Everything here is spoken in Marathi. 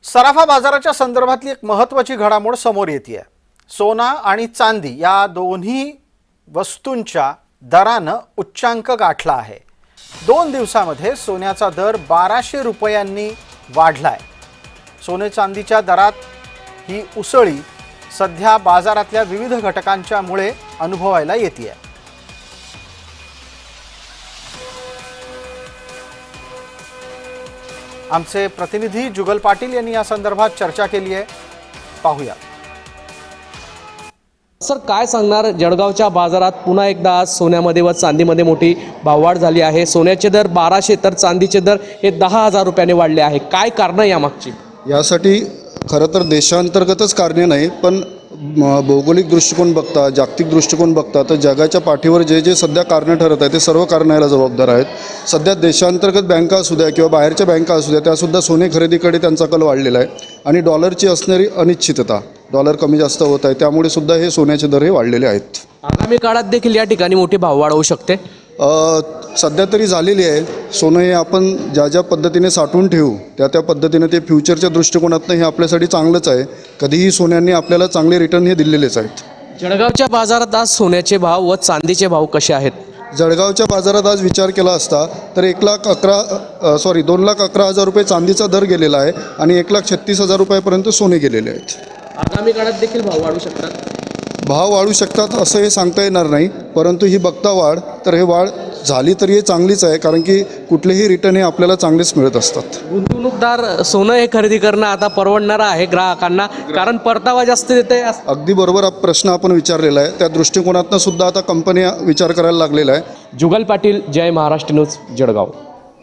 सराफा बाजाराच्या संदर्भातली एक महत्त्वाची घडामोड समोर येते। सोना आणि चांदी या दोन्ही वस्तूंच्या दरानं उच्चांक गाठला आहे। 2 दिवसांमध्ये सोन्याचा दर 1200 रुपयांनी वाढलाय। सोने चांदीच्या दरात ही उसळी सध्या बाजारातल्या विविध घटकांच्यामुळे अनुभवायला येते। आमचे प्रतिनिधी जुगल पाटील यांनी या संदर्भात चर्चा केली आहे, पाहूया। सर, काय सांगणार, जळगावच्या बाजारात पुन्हा एकदा आज सोन्यामध्ये व चांदीमध्ये मोठी भाववाढ झाली आहे। सोन्याचे दर 1200 तर चांदीचे दर हे 10,000 रुपयाने वाढले आहे। काय कारण यामागची? यासाठी खरं तर देशांतर्गतच कारणे नाही, पण भौगोलिक दृष्टिकोन बघता, जागतिक दृष्टिकोन बघता तर जगाच्या पाठीवर जे जे सध्या कारणं ठरत आहे ते सर्व कारणं याला जबाबदार आहेत। सध्या देशांतर्गत बँका असू द्या किंवा बाहेरच्या बँका असू द्या, त्यासुद्धा सोने खरेदीकडे त्यांचा कल वाढलेला आहे आणि डॉलरची असणारी अनिश्चितता, डॉलर कमी जास्त होत आहे, त्यामुळे सुद्धा हे सोन्याचे दर हे वाढलेले आहेत। आगामी काळात देखील या ठिकाणी मोठी भाववाढ होऊ शकते? सध्या तरी झालेली आहे। सोनं हे आपण ज्या ज्या पद्धतीने साठवून ठेवू त्या पद्धतीने ते फ्युचरच्या दृष्टिकोनातून हे आपल्यासाठी चांगलंच आहे। कधीही सोन्यांनी आपल्याला चांगले रिटर्न हे दिलेलेच आहेत। जळगावच्या बाजारात आज सोन्याचे भाव व चांदीचे भाव कसे आहेत? जळगावच्या बाजारात आज विचार केला असता तर 2,11,000 रुपये चांदीचा दर गेलेला आहे आणि 1,36,000 रुपयापर्यंत सोने गेलेले आहेत। आगामी काळात देखील भाव वाढू शकतात? भाव वाढू शकतात असं हे सांगता येणार नाही, परंतु ही बघता वाढ तर हे वाढ झाली तरी हे चांगलीच आहे, कारण की कुठलेही रिटर्न हे आपल्याला चांगलेच मिळत असतात। गुंतवणूकदार सोनं हे खरेदी करणं आता परवडणारं आहे ग्राहकांना, कारण परतावा जास्त देते। अगदी बरोबर प्रश्न आपण विचारलेला आहे। त्या दृष्टिकोनातून सुद्धा आता कंपन्या विचार करायला लागलेला आहे। जुगल पाटील, जय महाराष्ट्र न्यूज, जळगाव।